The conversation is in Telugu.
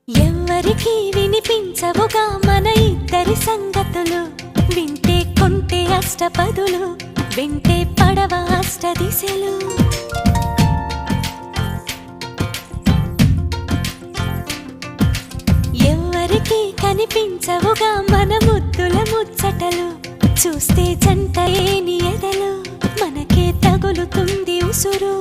ఎవ్వరికి వినిపించవుగా మన ఇద్దరి సంగతులు, వింటే కొంటే అష్టపదులు, వింటే పడవ అష్ట దిశలు. ఎవ్వరికి కనిపించవుగా మన ముద్దుల ముచ్చటలు, చూస్తే జంట ఏని ఎదలు, మనకే తగులుతుంది ఉసురు.